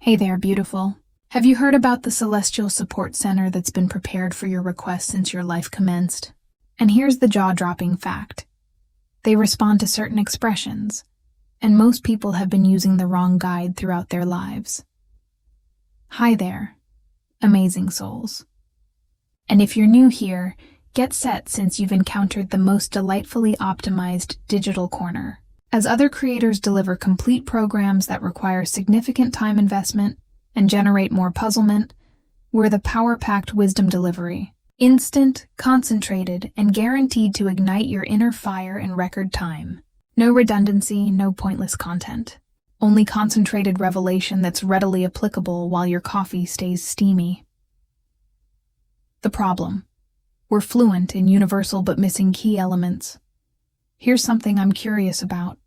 Hey there, beautiful. Have you heard about the Celestial Support Center that's been prepared for your request since your life commenced? And here's the jaw-dropping fact. They respond to certain expressions, and most people have been using the wrong guide throughout their lives. Hi there, amazing souls. And if you're new here, get set since you've encountered the most delightfully optimized digital corner. As other creators deliver complete programs that require significant time investment and generate more puzzlement, we're the power-packed wisdom delivery. Instant, concentrated, and guaranteed to ignite your inner fire in record time. No redundancy, no pointless content. Only concentrated revelation that's readily applicable while your coffee stays steamy. The problem. We're fluent in universal but missing key elements. Here's something I'm curious about.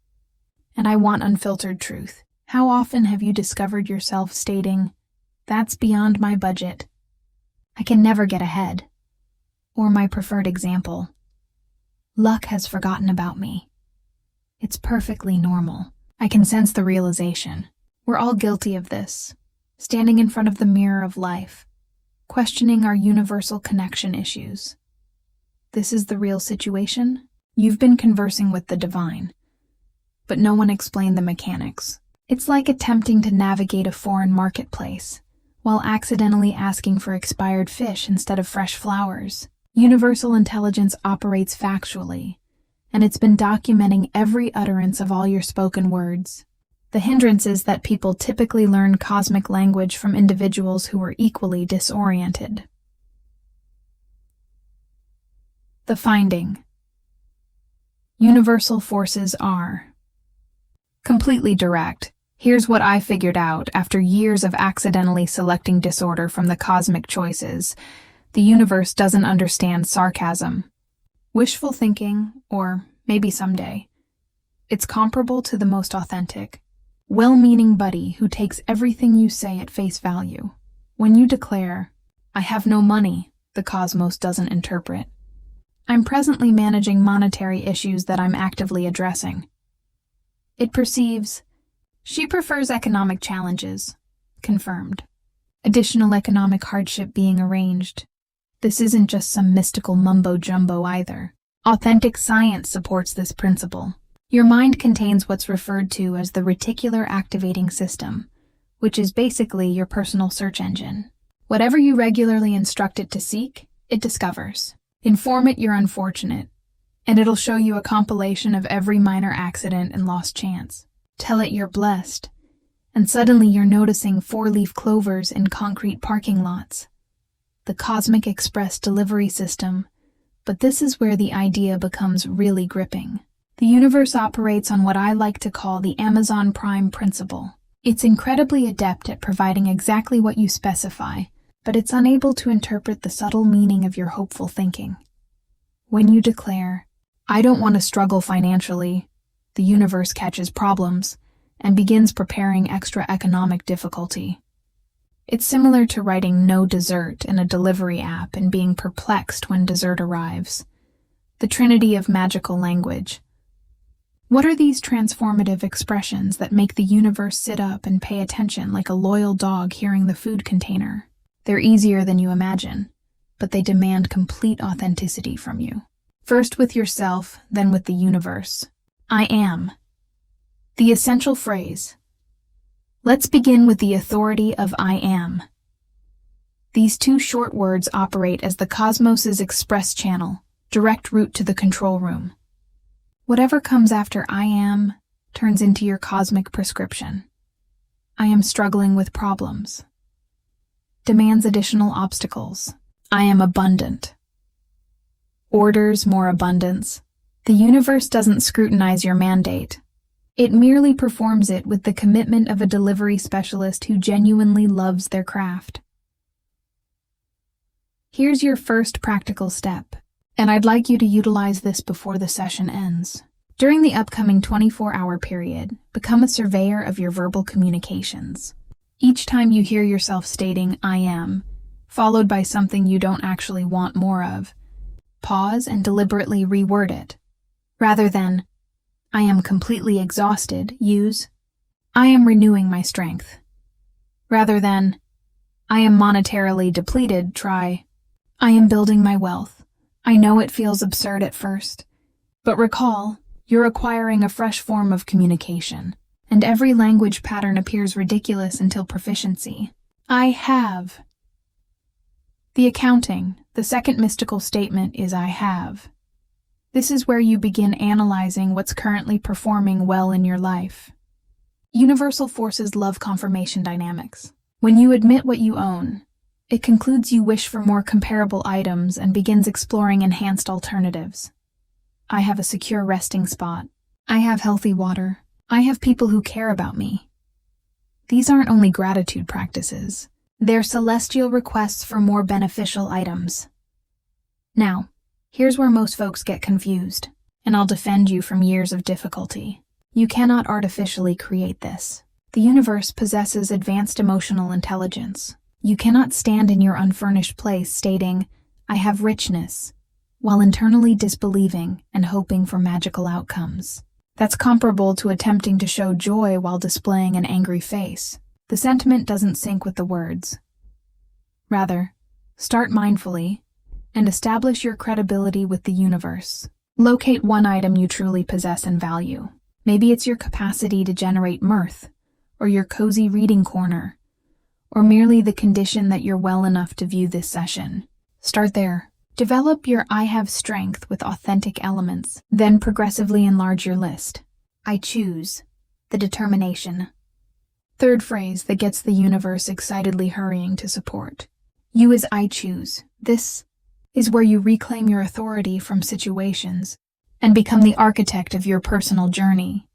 And I want unfiltered truth. How often have you discovered yourself stating, "That's beyond my budget. I can never get ahead." Or my preferred example, "Luck has forgotten about me." It's perfectly normal. I can sense the realization. We're all guilty of this, standing in front of the mirror of life, questioning our universal connection issues. This is the real situation? You've been conversing with the divine, but no one explained the mechanics. It's like attempting to navigate a foreign marketplace while accidentally asking for expired fish instead of fresh flowers. Universal intelligence operates factually, and it's been documenting every utterance of all your spoken words. The hindrance is that people typically learn cosmic language from individuals who are equally disoriented. The finding. Universal forces are completely direct. Here's what I figured out after years of accidentally selecting disorder from the cosmic choices. The universe doesn't understand sarcasm, wishful thinking, or maybe someday. It's comparable to the most authentic, well-meaning buddy who takes everything you say at face value. When you declare, "I have no money," the cosmos doesn't interpret. "I'm presently managing monetary issues that I'm actively addressing." It perceives, "She prefers economic challenges." Confirmed. Additional economic hardship being arranged. This isn't just some mystical mumbo-jumbo either. Authentic science supports this principle. Your mind contains what's referred to as the reticular activating system, which is basically your personal search engine. Whatever you regularly instruct it to seek, it discovers. Inform it you're unfortunate, and it'll show you a compilation of every minor accident and lost chance. Tell it you're blessed, and suddenly you're noticing four-leaf clovers in concrete parking lots. The Cosmic Express delivery system, but this is where the idea becomes really gripping. The universe operates on what I like to call the Amazon Prime principle. It's incredibly adept at providing exactly what you specify, but it's unable to interpret the subtle meaning of your hopeful thinking. When you declare, "I don't want to struggle financially," the universe catches problems and begins preparing extra economic difficulty. It's similar to writing "no dessert" in a delivery app and being perplexed when dessert arrives. The trinity of magical language. What are these transformative expressions that make the universe sit up and pay attention like a loyal dog hearing the food container? They're easier than you imagine, but they demand complete authenticity from you. First with yourself, then with the universe. I am. The essential phrase. Let's begin with the authority of I am. These two short words operate as the cosmos's express channel, direct route to the control room. Whatever comes after I am turns into your cosmic prescription. I am struggling with problems. Demands additional obstacles. I am abundant. Orders more abundance. The universe doesn't scrutinize your mandate. It merely performs it with the commitment of a delivery specialist who genuinely loves their craft. Here's your first practical step, and I'd like you to utilize this before the session ends. During the upcoming 24-hour period, become a surveyor of your verbal communications. Each time you hear yourself stating "I am," followed by something you don't actually want more of, pause and deliberately reword it. Rather than "I am completely exhausted," use "I am renewing my strength." Rather than, I am monetarily depleted, try, I am building my wealth. I know it feels absurd at first, but recall, you're acquiring a fresh form of communication, and every language pattern appears ridiculous until proficiency. I have. The accounting, the second mystical statement is I have. This is where you begin analyzing what's currently performing well in your life. Universal forces love confirmation dynamics. When you admit what you own, it concludes you wish for more comparable items and begins exploring enhanced alternatives. I have a secure resting spot. I have healthy water. I have people who care about me. These aren't only gratitude practices. They're celestial requests for more beneficial items. Now, here's where most folks get confused, and I'll defend you from years of difficulty. You cannot artificially create this. The universe possesses advanced emotional intelligence. You cannot stand in your unfurnished place stating, I have richness, while internally disbelieving and hoping for magical outcomes. That's comparable to attempting to show joy while displaying an angry face. The sentiment doesn't sync with the words. Rather, start mindfully and establish your credibility with the universe. Locate one item you truly possess and value. Maybe it's your capacity to generate mirth, or your cozy reading corner, or merely the condition that you're well enough to view this session. Start there. Develop your I have strength with authentic elements, then progressively enlarge your list. I choose. The determination. Third phrase that gets the universe excitedly hurrying to support. You as I choose. This is where you reclaim your authority from situations and become the architect of your personal journey.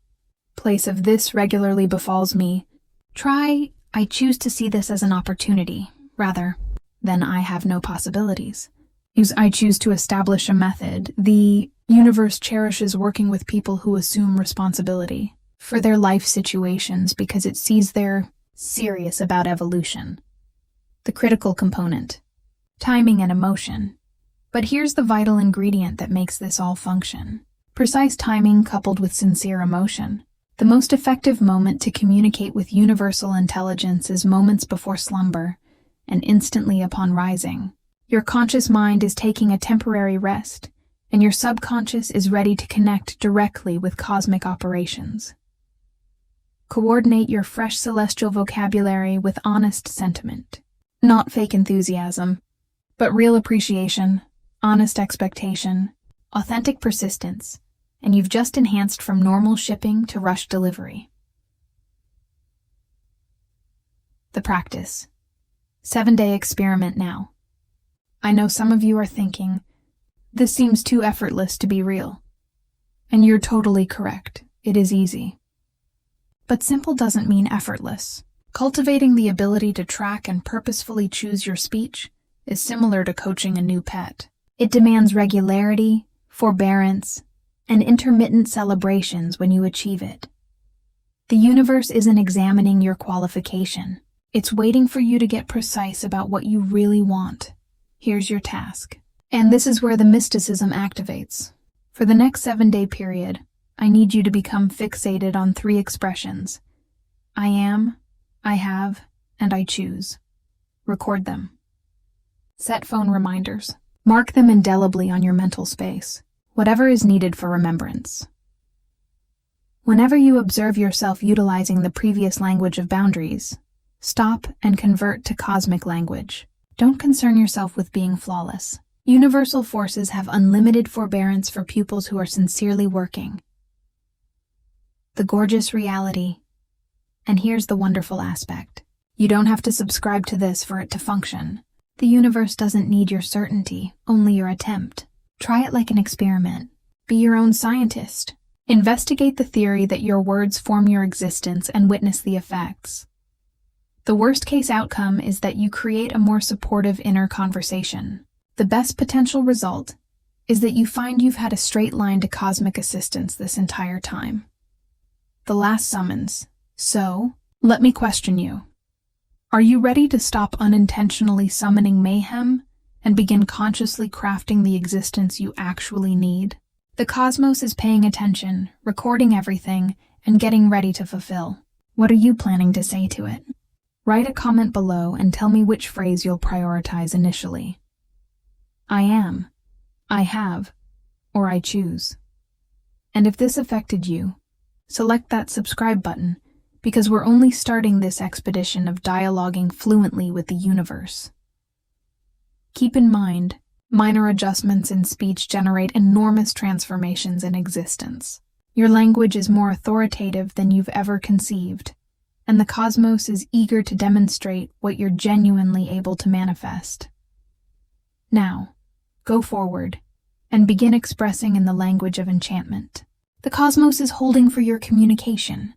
Place of this regularly befalls me. Try, I choose to see this as an opportunity, rather than I have no possibilities. Use I choose to establish a method. The universe cherishes working with people who assume responsibility for their life situations because it sees they're serious about evolution. The critical component, timing and emotion. But here's the vital ingredient that makes this all function. Precise timing coupled with sincere emotion. The most effective moment to communicate with universal intelligence is moments before slumber and instantly upon rising. Your conscious mind is taking a temporary rest, and your subconscious is ready to connect directly with cosmic operations. Coordinate your fresh celestial vocabulary with honest sentiment. Not fake enthusiasm, but real appreciation, honest expectation, authentic persistence, and you've just enhanced from normal shipping to rush delivery. The practice. 7-day experiment now. I know some of you are thinking, this seems too effortless to be real. And you're totally correct. It is easy. But simple doesn't mean effortless. Cultivating the ability to track and purposefully choose your speech is similar to coaching a new pet. It demands regularity, forbearance, and intermittent celebrations when you achieve it. The universe isn't examining your qualification. It's waiting for you to get precise about what you really want. Here's your task. And this is where the mysticism activates. For the next 7-day period, I need you to become fixated on 3 expressions. I am, I have, and I choose. Record them. Set phone reminders. Mark them indelibly on your mental space, whatever is needed for remembrance. Whenever you observe yourself utilizing the previous language of boundaries, stop and convert to cosmic language. Don't concern yourself with being flawless. Universal forces have unlimited forbearance for pupils who are sincerely working. The gorgeous reality. And here's the wonderful aspect. You don't have to subscribe to this for it to function. The universe doesn't need your certainty, only your attempt. Try it like an experiment. Be your own scientist. Investigate the theory that your words form your existence and witness the effects. The worst-case outcome is that you create a more supportive inner conversation. The best potential result is that you find you've had a straight line to cosmic assistance this entire time. The last summons. So, let me question you. Are you ready to stop unintentionally summoning mayhem and begin consciously crafting the existence you actually need? The cosmos is paying attention, recording everything, and getting ready to fulfill. What are you planning to say to it? Write a comment below and tell me which phrase you'll prioritize initially. I am, I have, or I choose. And if this affected you, select that subscribe button, because we're only starting this expedition of dialoguing fluently with the universe. Keep in mind, minor adjustments in speech generate enormous transformations in existence. Your language is more authoritative than you've ever conceived, and the cosmos is eager to demonstrate what you're genuinely able to manifest. Now, go forward and begin expressing in the language of enchantment. The cosmos is holding for your communication.